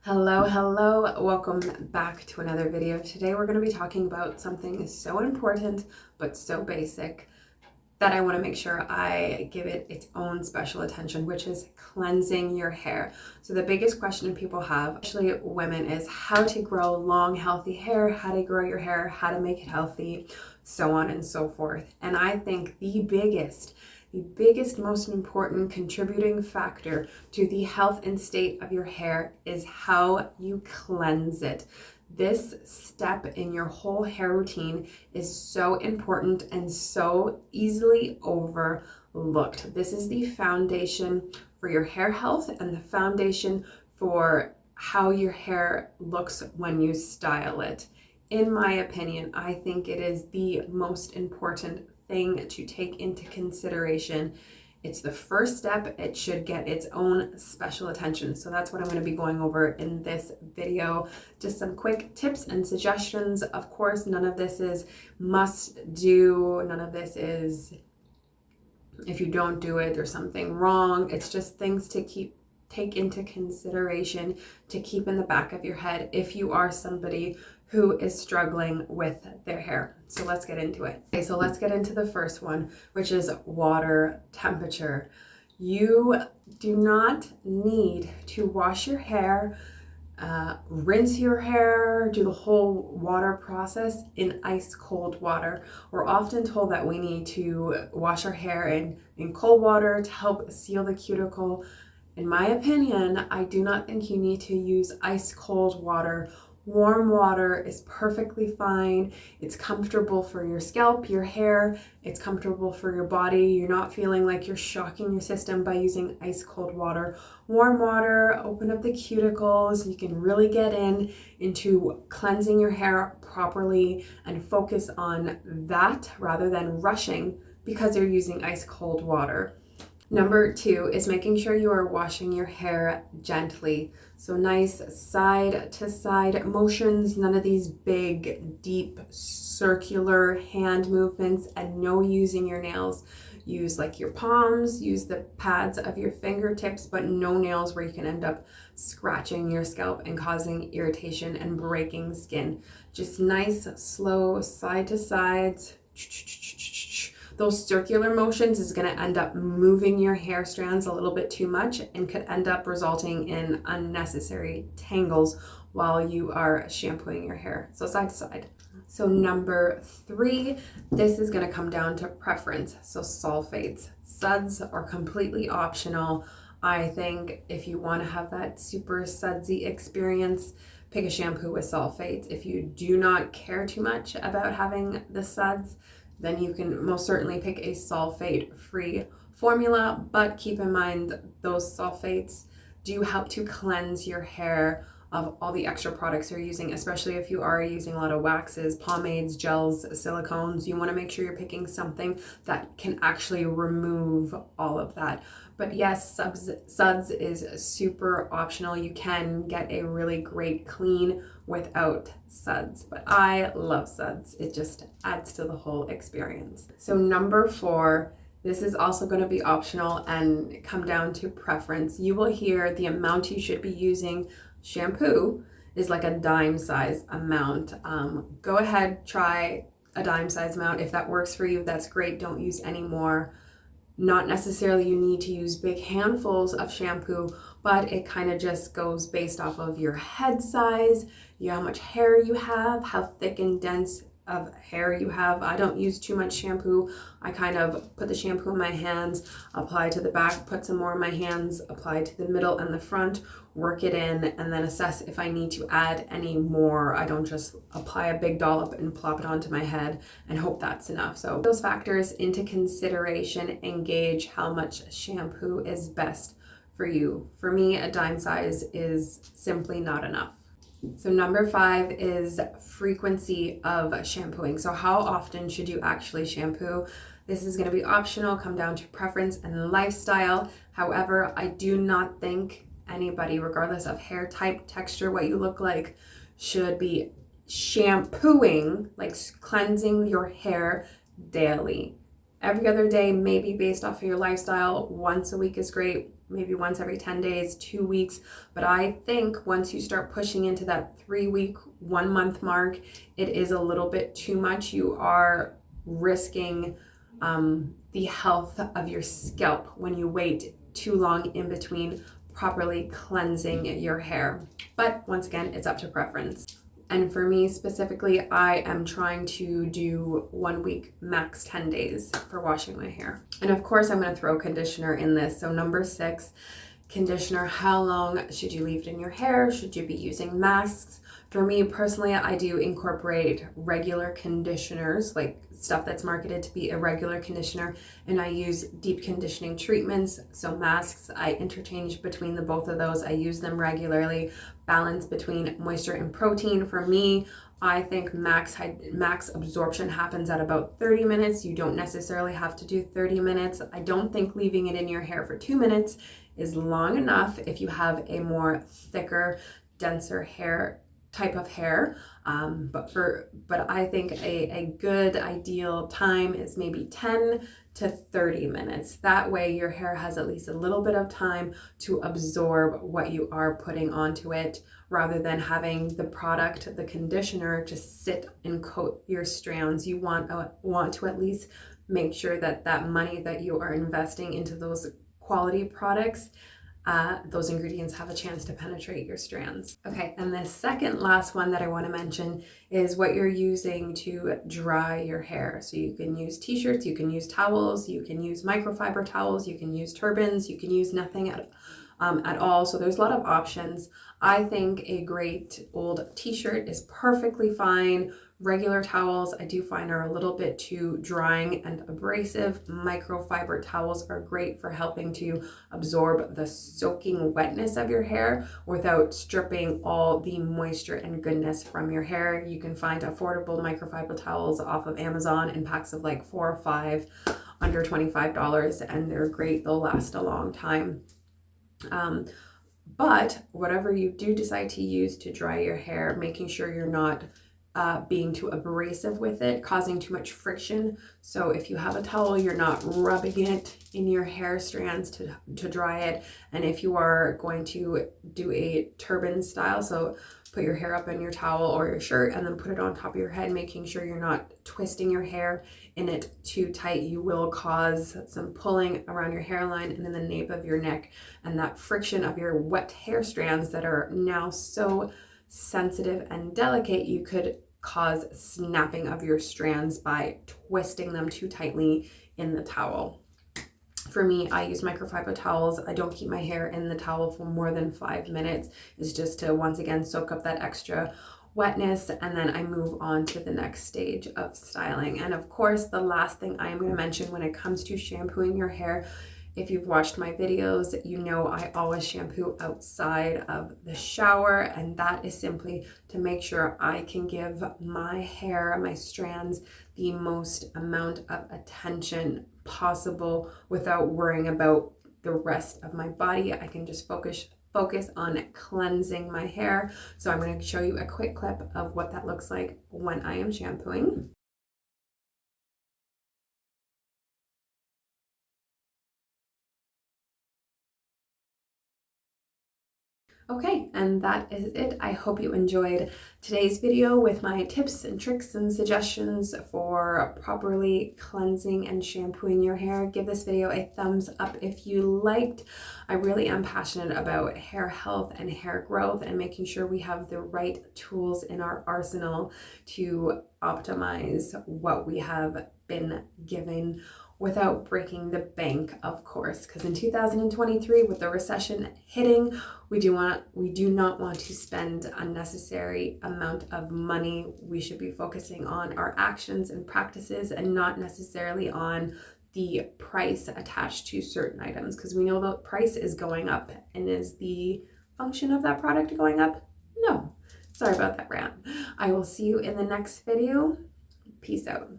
Hello, welcome back to another video. Today we're going to be talking about something so important but so basic that I want to make sure I give it its own special attention, which is cleansing your hair. So the biggest question people have, especially women, is how to grow long, healthy hair, how to grow your hair, how to make it healthy, so on and so forth. And I think the biggest, most important contributing factor to the health and state of your hair is how you cleanse it. This step in your whole hair routine is so important and so easily overlooked. This is the foundation for your hair health and the foundation for how your hair looks when you style it. In my opinion, I think it is the most important thing to take into consideration. It's the first step. It should get its own special attention. So that's what I'm going to be going over in this video. Just some quick tips and suggestions. Of course, none of this is must do. None of this is if you don't do it, there's something wrong. It's just things to take into consideration, to keep in the back of your head if you are somebody who is struggling with their hair. So let's get into it. Okay, so let's get into the first one, which is water temperature. You do not need to wash your hair, rinse your hair, do the whole water process in ice cold water. We're often told that we need to wash our hair in cold water to help seal the cuticle. In my opinion, I do not think you need to use ice cold water. Warm water is perfectly fine. It's comfortable for your scalp, your hair. It's comfortable for your body. You're not feeling like you're shocking your system by using ice cold water. Warm water, open up the cuticles. You can really get into cleansing your hair properly and focus on that rather than rushing because you're using ice cold water. Number 2 is making sure you are washing your hair gently. So nice side to side motions, none of these big, deep, circular hand movements, and no using your nails. Use like your palms, use the pads of your fingertips, but no nails where you can end up scratching your scalp and causing irritation and breaking skin. Just nice, slow side to sides. Those circular motions is going to end up moving your hair strands a little bit too much and could end up resulting in unnecessary tangles while you are shampooing your hair. So side to side. So number 3, this is going to come down to preference. So sulfates. Suds are completely optional. I think if you want to have that super sudsy experience, pick a shampoo with sulfates. If you do not care too much about having the suds, then you can most certainly pick a sulfate-free formula, but keep in mind those sulfates do help to cleanse your hair of all the extra products you're using, especially if you are using a lot of waxes, pomades, gels, silicones. You want to make sure you're picking something that can actually remove all of that. But yes, suds is super optional. You can get a really great clean without suds, but I love suds. It just adds to the whole experience. So number 4, this is also going to be optional and come down to preference. You will hear the amount you should be using. Shampoo is like a dime size amount. Go ahead, try a dime size amount. If that works for you, that's great. Don't use any more. Not necessarily you need to use big handfuls of shampoo, but it kind of just goes based off of your head size, how much hair you have, how thick and dense of hair you have. I don't use too much shampoo. I kind of put the shampoo in my hands, apply to the back, put some more in my hands, apply to the middle and the front, work it in, and then assess if I need to add any more. I don't just apply a big dollop and plop it onto my head and hope that's enough. So those factors into consideration and gauge how much shampoo is best for you. For me, a dime size is simply not enough. So number 5 is frequency of shampooing. So how often should you actually shampoo? This is going to be optional, come down to preference and lifestyle. However, I do not think anybody, regardless of hair type, texture, what you look like, should be shampooing, like cleansing your hair daily. Every other day, maybe based off of your lifestyle. Once a week is great. maybe once every 10 days, 2 weeks. But I think once you start pushing into that 3-week, 1-month mark, it is a little bit too much. You are risking the health of your scalp when you wait too long in between properly cleansing your hair. But once again, it's up to preference. And for me specifically, I am trying to do 1 week, max 10 days for washing my hair. And of course, I'm going to throw conditioner in this. So number 6, conditioner. How long should you leave it in your hair? Should you be using masks? For me personally, I do incorporate regular conditioners, like stuff that's marketed to be a regular conditioner, and I use deep conditioning treatments. So masks, I interchange between the both of those. I use them regularly, balance between moisture and protein. For me, I think max absorption happens at about 30 minutes. You don't necessarily have to do 30 minutes. I don't think leaving it in your hair for 2 minutes is long enough if you have a more thicker, denser hair type of hair, but I think a good ideal time is maybe 10 to 30 minutes. That way your hair has at least a little bit of time to absorb what you are putting onto it, rather than having the product, the conditioner, just sit and coat your strands. You want to at least make sure that that money that you are investing into those quality products, those ingredients have a chance to penetrate your strands. Okay, and the second last one that I want to mention is what you're using to dry your hair. So you can use t-shirts, you can use towels, you can use microfiber towels, you can use turbans, you can use nothing at all. So there's a lot of options. I think a great old t-shirt is perfectly fine. Regular towels, I do find, are a little bit too drying and abrasive. Microfiber towels are great for helping to absorb the soaking wetness of your hair without stripping all the moisture and goodness from your hair. You can find affordable microfiber towels off of Amazon in packs of like 4 or 5, under $25, and they're great. They'll last a long time. But whatever you do decide to use to dry your hair, making sure you're not being too abrasive with it, causing too much friction. So if you have a towel, you're not rubbing it in your hair strands to dry it. And if you are going to do a turban style, so put your hair up in your towel or your shirt and then put it on top of your head, making sure you're not twisting your hair in it too tight. You will cause some pulling around your hairline and in the nape of your neck, and that friction of your wet hair strands that are now so sensitive and delicate, you could cause snapping of your strands by twisting them too tightly in the towel. For me, I use microfiber towels. I don't keep my hair in the towel for more than 5 minutes. It's just to, once again, soak up that extra wetness, and then I move on to the next stage of styling. And of course, the last thing I am going to mention when it comes to shampooing your hair, if you've watched my videos, you know I always shampoo outside of the shower, and that is simply to make sure I can give my hair, my strands, the most amount of attention possible without worrying about the rest of my body. I can just focus on cleansing my hair. So I'm going to show you a quick clip of what that looks like when I am shampooing. Okay, and that is it. I hope you enjoyed today's video with my tips and tricks and suggestions for properly cleansing and shampooing your hair. Give this video a thumbs up if you liked. I really am passionate about hair health and hair growth and making sure we have the right tools in our arsenal to optimize what we have been given without breaking the bank, of course, because in 2023, with the recession hitting, we do not want to spend unnecessary amount of money. We should be focusing on our actions and practices and not necessarily on the price attached to certain items, because we know the price is going up. And is the function of that product going up? No. Sorry about that rant. I will see you in the next video. Peace out.